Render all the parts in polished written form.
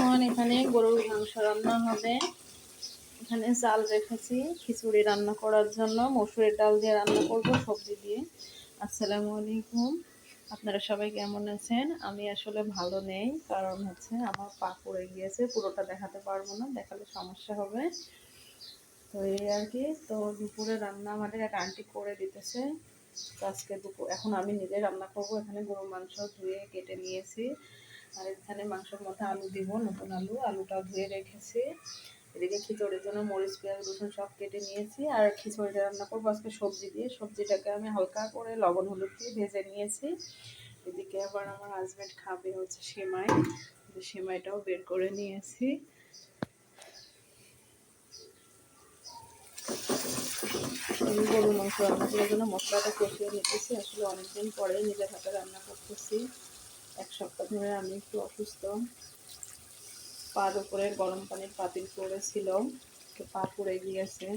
এখন এখানে গরুর মাংস রান্না হবে। এখানে চাল রেখেছি খিচুড়ি রান্না করার জন্য, মসুরের ডাল দিয়ে রান্না করব সবজি দিয়ে। আসসালামু আলাইকুম, আপনারা সবাই কেমন আছেন? আমি আসলে ভালো নেই, কারণ হচ্ছে আমার পা পড়ে গিয়েছে, পুরোটা দেখাতে পারবো না, দেখালে সমস্যা হবে। তো এই আর কি। তো দুপুরে রান্না আমাদের এক আন্টি করে দিতেছে। তো আজকে দুপুর এখন আমি নিজে রান্না করব। এখানে গরুর মাংস ধুয়ে কেটে নিয়েছি, আর এখানে মাংসের মধ্যে আলু দিব, নতুন আলুটাও ধুয়ে রেখেছি। এদিকে খিচুড়ির জন্য মরিচ পেঁয়াজ রসুন সব কেটে নিয়েছি, আর খিচুড়িটা রান্না করবো আজকে সবজি দিয়ে। সবজিটাকে আমি হালকা করে লবণ হলুদ দিয়ে ভেজে নিয়েছি। এদিকে আবার আমার হাজব্যান্ড খাবে হচ্ছে সেমাই, সেমাইটাও বের করে নিয়েছি। আমি গরুর মাংস রান্না করার জন্য মশলাটা কষিয়ে নিতেছি। আসলে অনেকদিন পরে নিজের হাতে রান্না করতেছি। এক সপ্তাহ ধরে আমি একটু অসুস্থ, পার উপরে গরম পানির পাতিল পড়েছিল, তো পা পড়ে গিয়েছে।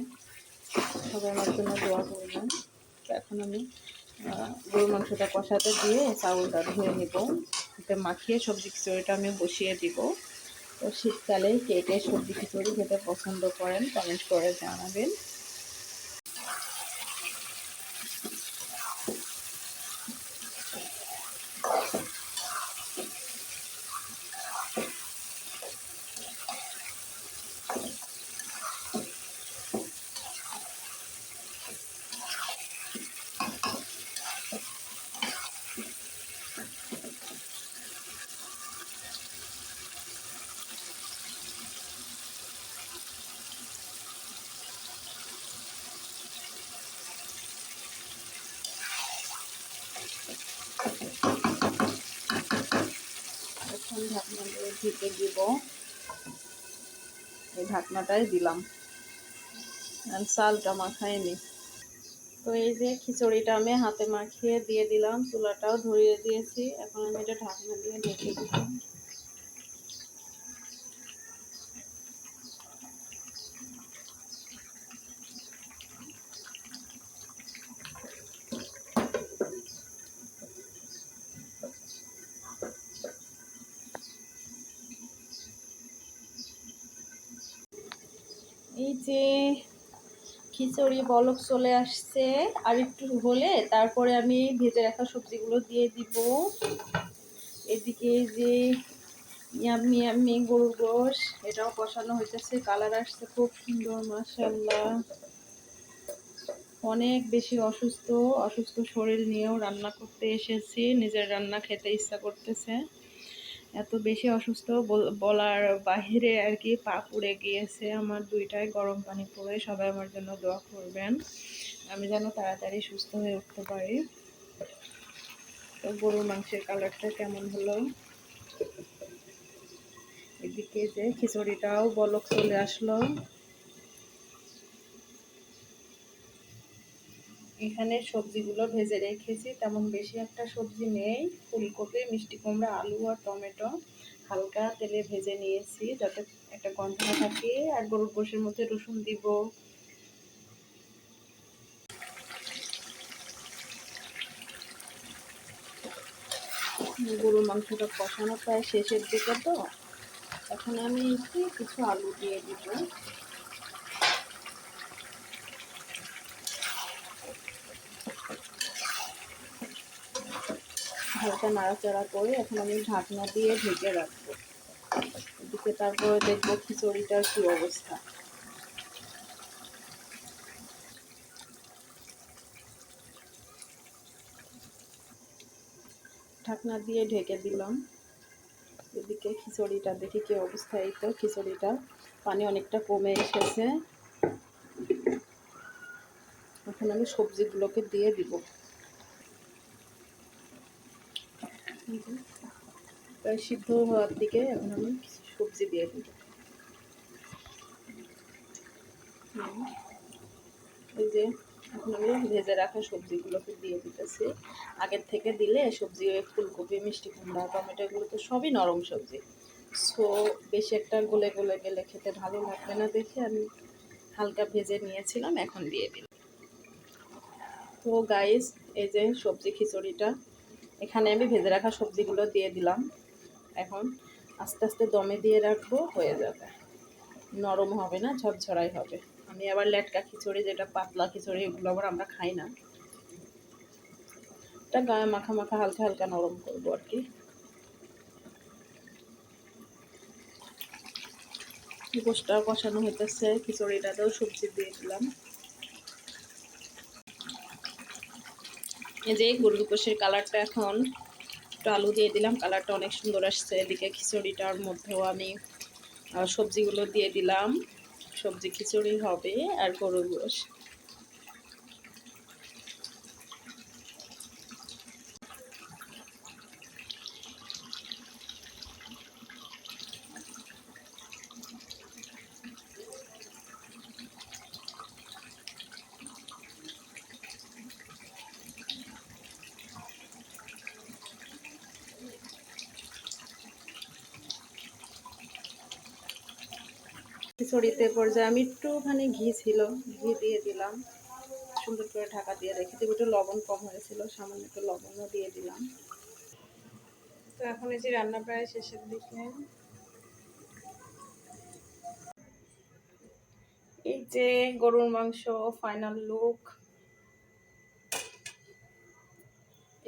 সবাই আমার জন্য দোয়া করবেন। তো এখন আমি গরুর মাংসটা কষাতে দিয়ে চাউলটা ধুয়ে নিব, এতে মাখিয়ে সবজি খিচুড়িটা আমি বসিয়ে দিব। তো শীতকালে কে কে সবজি খিচুড়ি খেতে পছন্দ করেন কমেন্ট করে জানাবেন। এখন ঢাকনা দিয়ে ঢেকে দিব, এই ঢাকনাটাই দিলাম, আর চালটা মাখাইনি। তো এই যে খিচুড়িটা আমি হাতে মাখিয়ে দিয়ে দিলাম, চুলাটাও ধরিয়ে দিয়েছি। এখন আমি এটা ঢাকনা দিয়ে ঢেকে দিব। এই যে খিচুড়ি বলক চলে আসছে, আর একটু হলে তারপরে আমি ভেজে রাখা সবজিগুলো দিয়ে দিব। এদিকে যে ইয়াম্মি ইয়াম্মি গরুর গোশ, এটাও কষানো হইতেছে, কালার আসছে খুব সুন্দর, মাশাআল্লাহ। অনেক বেশি অসুস্থ অসুস্থ শরীর নিয়েও রান্না করতে এসেছি, নিজের রান্না খেতে ইচ্ছা করতেছে। এত বেশি অসুস্থ বলার বাহিরে আর কি, পা পুড়ে গিয়েছে আমার দুইটায়, গরম পানি পড়ে। সবাই আমার জন্য দোয়া করবেন, আমি যেন তাড়াতাড়ি সুস্থ হয়ে উঠতে পারি। তো গরুর মাংসের কালারটা কেমন হলো। এদিকে যে খিচুড়িটাও বলক চলে আসলো। এখানে সবজিগুলো ভেজে রেখেছি, তেমন বেশি একটা সবজি নেই, ফুলকপি, মিষ্টি কুমড়া, আলু আর টমেটো হালকা তেলে ভেজে নিয়েছি যাতে একটা গন্ধ থাকে। আর গরুর গোশের মধ্যে রসুন দিব। গরুর মাংসটা কষানো প্রায় শেষের দিকে, তো এখন আমি একটু কিছু আলু দিয়ে দিব। হালকা নাড়াচাড়া করে এখন আমি ঢাকনা দিয়ে ঢেকে রাখবো। এদিকে তারপরে দেখবো খিচুড়িটার কি অবস্থা। ঢাকনা দিয়ে ঢেকে দিলাম। এদিকে খিচুড়িটা দেখি কি অবস্থা। এই তো খিচুড়িটা পানি অনেকটা কমে এসেছে। এখন আমি সবজিগুলোকে দিয়ে দিব। প্রায় সিদ্ধ হওয়ার দিকে, এখন আমি সবজি দিয়ে দিব। এই যে এখন আমি ভেজে রাখা সবজিগুলোকে দিয়ে দিতেছি। আগের থেকে দিলে সবজি, ফুলকপি, মিষ্টি কুমড়া, টমেটো, এগুলো তো সবই নরম সবজি, সো বেশি একটা গলে গলে গেলে খেতে ভালো লাগবে না দেখে আমি হালকা ভেজে নিয়েছিলাম, এখন দিয়ে দিলাম। তো গাইস, এই যে সবজি খিচুড়িটা এখানে আমি ভেজে রাখা সবজিগুলো দিয়ে দিলাম। এখন আস্তে আস্তে দমে দিয়ে রাখবো, হয়ে যাবে। নরম হবে না, ঝরঝরাই হবে। আমি আবার লেটকা খিচুড়ি, যেটা পাতলা খিচুড়ি, এগুলো আবার আমরা খাই না। এটা গায়ে মাখা মাখা হালকা হালকা নরম করবো আর কি। গোশটা কষানো হইতেছে, খিচুড়িটাতেও সবজি দিয়ে দিলাম। এই যে গরুর গোশের কালারটা, এখন একটু আলু দিয়ে দিলাম, কালারটা অনেক সুন্দর আসছে। এদিকে খিচুড়িটার মধ্যেও আমি সবজিগুলো দিয়ে দিলাম। সবজি খিচুড়ি হবে আর গরুর গোশ। খিচুড়িতে পর্যায়ে আমি একটুখানি ঘি ছিল, ঘি দিয়ে দিলাম। সুন্দর করে ঢাকা দিয়ে রেখে দেবো। একটু লবণ কম হয়েছিল, সামান্য একটু লবণও দিয়ে দিলাম। তো এখন এই যে রান্না প্রায় শেষের দিকে। এই যে গরুর মাংস ফাইনাল লুক।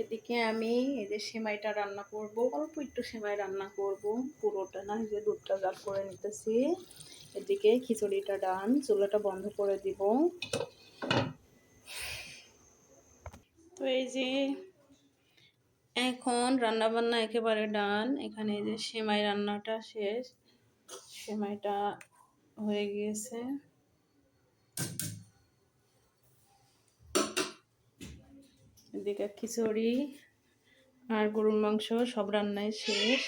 এদিকে আমি এই যে সেমাইটা রান্না করব, অল্প একটু সেমাই রান্না করব, পুরোটা না। এই যে দুধটা জাল করে নিতেছি। এদিকে খিচুড়িটা ডান, চুলাটা বন্ধ করে দিব। তো এই যে এখন রান্না বান্না একেবারে ডান। এখানে এই যে সেমাই রান্নাটা শেষ, সেমাইটা হয়ে গিয়েছে। এদিকে খিচুড়ি আর গরুর মাংস সব রান্নাই শেষ।